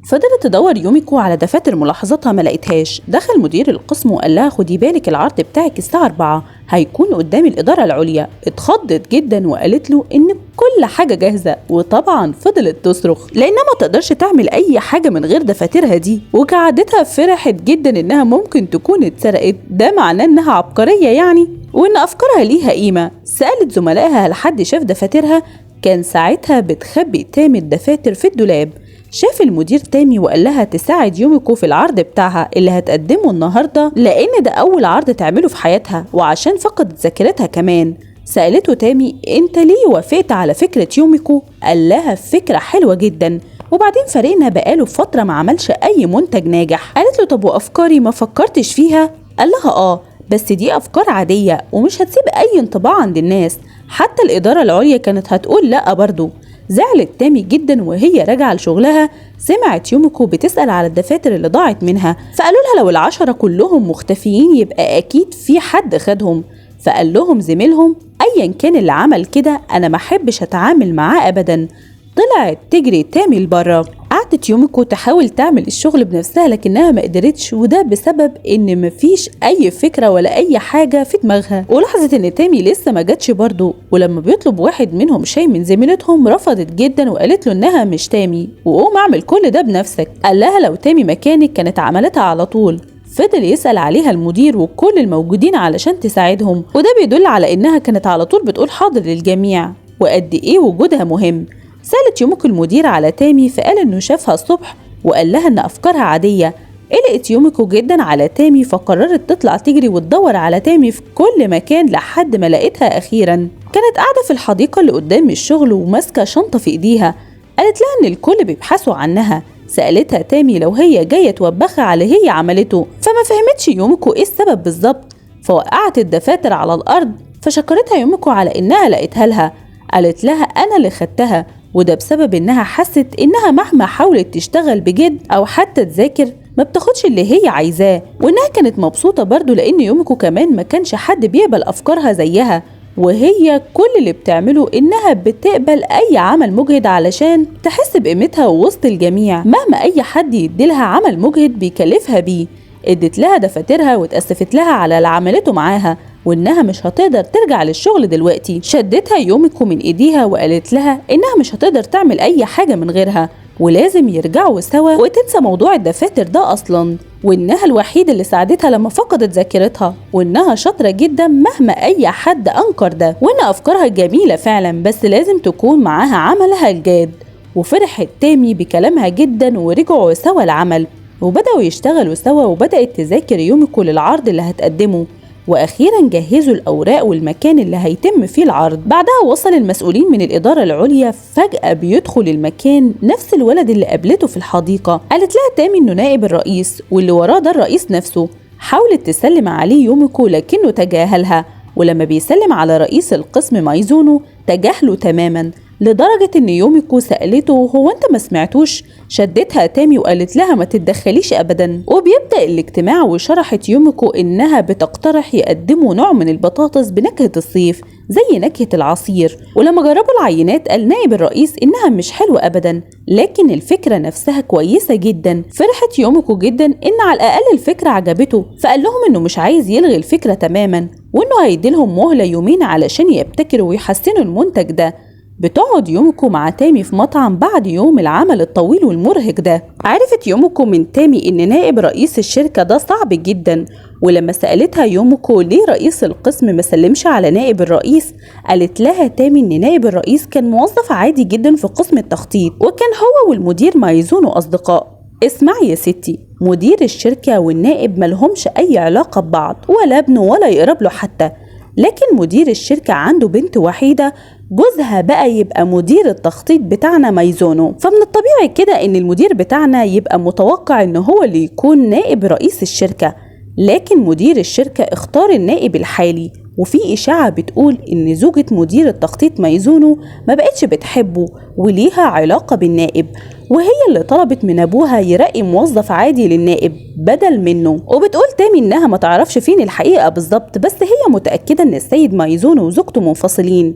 فضلت تدور يوميكو على دفاتر ملاحظاتها ما لقيتهاش. دخل مدير القسم وقال لها خدي بالك العرض بتاعك الساعة 4 هيكون قدام الإدارة العليا. اتخضت جدا وقالت له إن كل حاجة جاهزة، وطبعا فضلت تصرخ لأنها ما تقدرش تعمل أي حاجة من غير دفاترها دي، وكعادتها فرحت جدا إنها ممكن تكون اتسرقت. ده معناه إنها عبقرية يعني، وإن أفكارها ليها قيمة. سألت زملائها هل حد شاف دفاترها. كان ساعتها بتخبي تامي الدفاتر في الدولاب. شاف المدير تامي وقال لها تساعد يوميكو في العرض بتاعها اللي هتقدمه النهارده، لأن ده أول عرض تعمله في حياتها وعشان فقدت ذاكرتها كمان. سألته تامي انت ليه وافقت على فكرة يوميكو؟ قال لها فكرة حلوة جدا، وبعدين فريقنا بقاله فترة ما عملش أي منتج ناجح. قالت له طب وأفكاري ما فكرتش فيها؟ قال لها بس دي أفكار عادية ومش هتسيب أي انطباع عند الناس، حتى الإدارة العليا كانت هتقول لأ برضو. زعلت تامي جدا وهي راجعة لشغلها. سمعت يوميكو بتسأل على الدفاتر اللي ضاعت منها، فقالوا لها لو ال10 كلهم مختفيين يبقى أكيد في حد خدهم. فقال لهم زميلهم أيا كان اللي عمل كده أنا ما احبش أتعامل معاه أبدا. طلعت تجري تامي لبره. قعدت يوميكو تحاول تعمل الشغل بنفسها لكنها ما قدرتش، وده بسبب ان مفيش اي فكرة ولا اي حاجة في دماغها. ولاحظت ان تامي لسه ما جاتش برضه، ولما بيطلب واحد منهم شاي من زميلتهم رفضت جدا وقالت له انها مش تامي وقوم اعمل كل ده بنفسك. قال لها لو تامي مكانك كانت عملتها على طول. فضل يسأل عليها المدير وكل الموجودين علشان تساعدهم، وده بيدل على انها كانت على طول بتقول حاضر للجميع وقد ايه وجودها مهم. سألت يوميكو المدير على تامي فقال انه شافها الصبح وقال لها ان افكارها عادية. قلقت يوميكو جدا على تامي فقررت تطلع تجري وتدور على تامي في كل مكان لحد ما لقيتها اخيرا. كانت قاعدة في الحديقة اللي قدام الشغل وماسكة شنطة في ايديها. قالت لها ان الكل بيبحثوا عنها. سألتها تامي لو هي جاية توبخها على هي عملته، فما فهمتش يوميكو ايه السبب بالظبط، فوقعت الدفاتر على الارض. فشكرتها يوميكو على انها لقيتها لها. قالت لها انا اللي خدتها، وده بسبب انها حست انها مهما حاولت تشتغل بجد او حتى تذاكر ما بتاخدش اللي هي عايزاه، وانها كانت مبسوطة برضو لان يوميكو كمان ما كانش حد بيقبل افكارها زيها، وهي كل اللي بتعمله انها بتقبل اي عمل مجهد علشان تحس بقيمتها وسط الجميع مهما اي حد يديلها عمل مجهد بيكلفها بيه. ادت لها دفاترها واتأسفت لها على اللي عملته معاها وانها مش هتقدر ترجع للشغل دلوقتي. شدتها يوميكو من ايديها وقالت لها انها مش هتقدر تعمل اي حاجة من غيرها ولازم يرجعوا سوا وتنسى موضوع الدفاتر ده اصلا، وانها الوحيدة اللي ساعدتها لما فقدت ذاكرتها، وانها شاطرة جدا مهما اي حد انكر ده، وان افكارها جميلة فعلا بس لازم تكون معاها عملها الجاد. وفرحت تامي بكلامها جدا ورجعوا سوا العمل وبدأوا يشتغلوا سوا، وبدأت تذاكر يوميكو للعرض اللي هتقدمه، واخيرا جهزوا الاوراق والمكان اللي هيتم فيه العرض. بعدها وصل المسؤولين من الاداره العليا. فجاه بيدخل المكان نفس الولد اللي قابلته في الحديقه. قالت لها تامي انه نائب الرئيس واللي وراه ده الرئيس نفسه. حاولت تسلم عليه يوميكو لكنه تجاهلها، ولما بيسلم على رئيس القسم مايزونو تجاهله تماما، لدرجة ان يوميكو سألته هو انت ما سمعتوش؟ شدتها تامي وقالت لها ما تتدخليش ابدا. وبيبدأ الاجتماع وشرحت يوميكو انها بتقترح يقدموا نوع من البطاطس بنكهة الصيف زي نكهة العصير، ولما جربوا العينات قال نائب الرئيس انها مش حلوة ابدا لكن الفكرة نفسها كويسة جدا. فرحت يوميكو جدا ان على الاقل الفكرة عجبته، فقال لهم انه مش عايز يلغي الفكرة تماما وانه هيديلهم مهلة يومين علشان يبتكروا ويحسنوا المنتج ده. بتقعد يوميكو مع تامي في مطعم بعد يوم العمل الطويل والمرهق ده. عرفت يوميكو من تامي ان نائب رئيس الشركة ده صعب جدا، ولما سألتها يوميكو ليه رئيس القسم ما سلمش على نائب الرئيس، قالت لها تامي ان نائب الرئيس كان موظف عادي جدا في قسم التخطيط، وكان هو والمدير مايزونو اصدقاء. اسمعي يا ستي، مدير الشركة والنائب ملهمش اي علاقة ببعض ولا ابنه ولا يقرب له حتى، لكن مدير الشركة عنده بنت وحيدة جوزها بقى يبقى مدير التخطيط بتاعنا مايزونو، فمن الطبيعي كده ان المدير بتاعنا يبقى متوقع ان هو اللي يكون نائب رئيس الشركة، لكن مدير الشركة اختار النائب الحالي. وفي إشاعة بتقول إن زوجة مدير التخطيط مايزونو ما بقتش بتحبه وليها علاقة بالنائب، وهي اللي طلبت من أبوها يرقي موظف عادي للنائب بدل منه. وبتقول تامي إنها ما تعرفش فين الحقيقة بالظبط، بس هي متأكدة إن السيد مايزونو وزوجته منفصلين.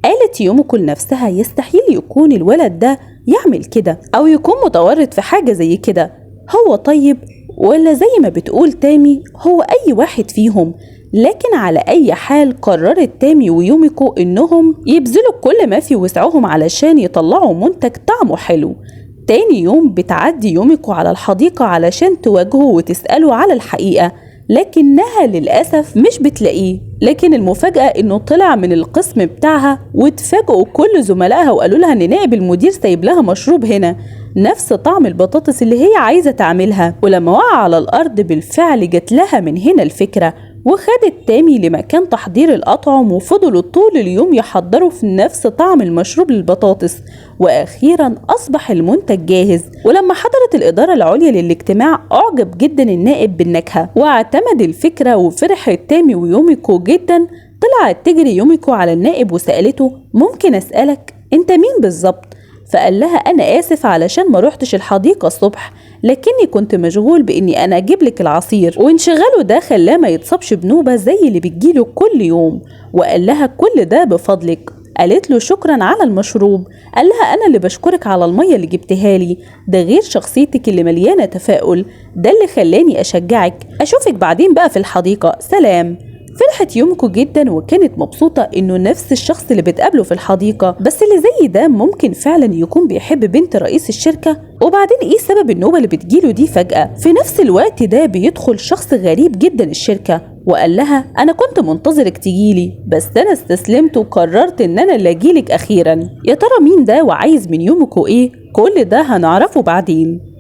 قالت يوميكو لنفسها يستحيل يكون الولد ده يعمل كده أو يكون متورط في حاجة زي كده. هو طيب ولا زي ما بتقول تامي هو أي واحد فيهم؟ لكن على أي حال قررت تامي ويوميكو إنهم يبذلوا كل ما في وسعهم علشان يطلعوا منتج طعمه حلو. تاني يوم بتعدي يوميكو على الحديقة علشان تواجهه وتسأله على الحقيقة، لكنها للأسف مش بتلاقيه. لكن المفاجأة إنه طلع من القسم بتاعها، واتفاجئوا كل زملائها وقالوا لها إن نائب المدير سايب لها مشروب هنا نفس طعم البطاطس اللي هي عايزة تعملها. ولما وقع على الأرض بالفعل جت لها من هنا الفكرة، وخدت تامي لمكان تحضير الأطعم وفضلوا طول اليوم يحضروا في نفس طعم المشروب للبطاطس، وأخيرا أصبح المنتج جاهز. ولما حضرت الإدارة العليا للاجتماع أعجب جدا النائب بالنكهة واعتمد الفكرة، وفرحت تامي ويوميكو جدا. طلعت تجري يوميكو على النائب وسألته ممكن أسألك أنت مين بالظبط؟ فقال لها أنا آسف علشان ما روحتش الحديقة الصبح، لكني كنت مشغول بإني أنا أجيب لك العصير، وانشغاله ده خلاه ما يتصابش بنوبة زي اللي بتجيله كل يوم. وقال لها كل ده بفضلك. قالت له شكرا على المشروب. قال لها أنا اللي بشكرك على المية اللي جبتها لي، ده غير شخصيتك اللي مليانة تفاؤل، ده اللي خلاني أشجعك. أشوفك بعدين بقى في الحديقة، سلام. فرحت يوميكو جدا وكانت مبسوطة إنه نفس الشخص اللي بتقابله في الحديقة، بس اللي زي ده ممكن فعلا يكون بيحب بنت رئيس الشركة. وبعدين إيه سبب النوبة اللي بتجيله دي فجأة؟ في نفس الوقت ده بيدخل شخص غريب جدا الشركة وقال لها أنا كنت منتظرك تجيلي، بس أنا استسلمت وقررت إن أنا اللي أجيلك أخيرا. يا ترى مين ده وعايز من يوميكو إيه؟ كل ده هنعرفه بعدين.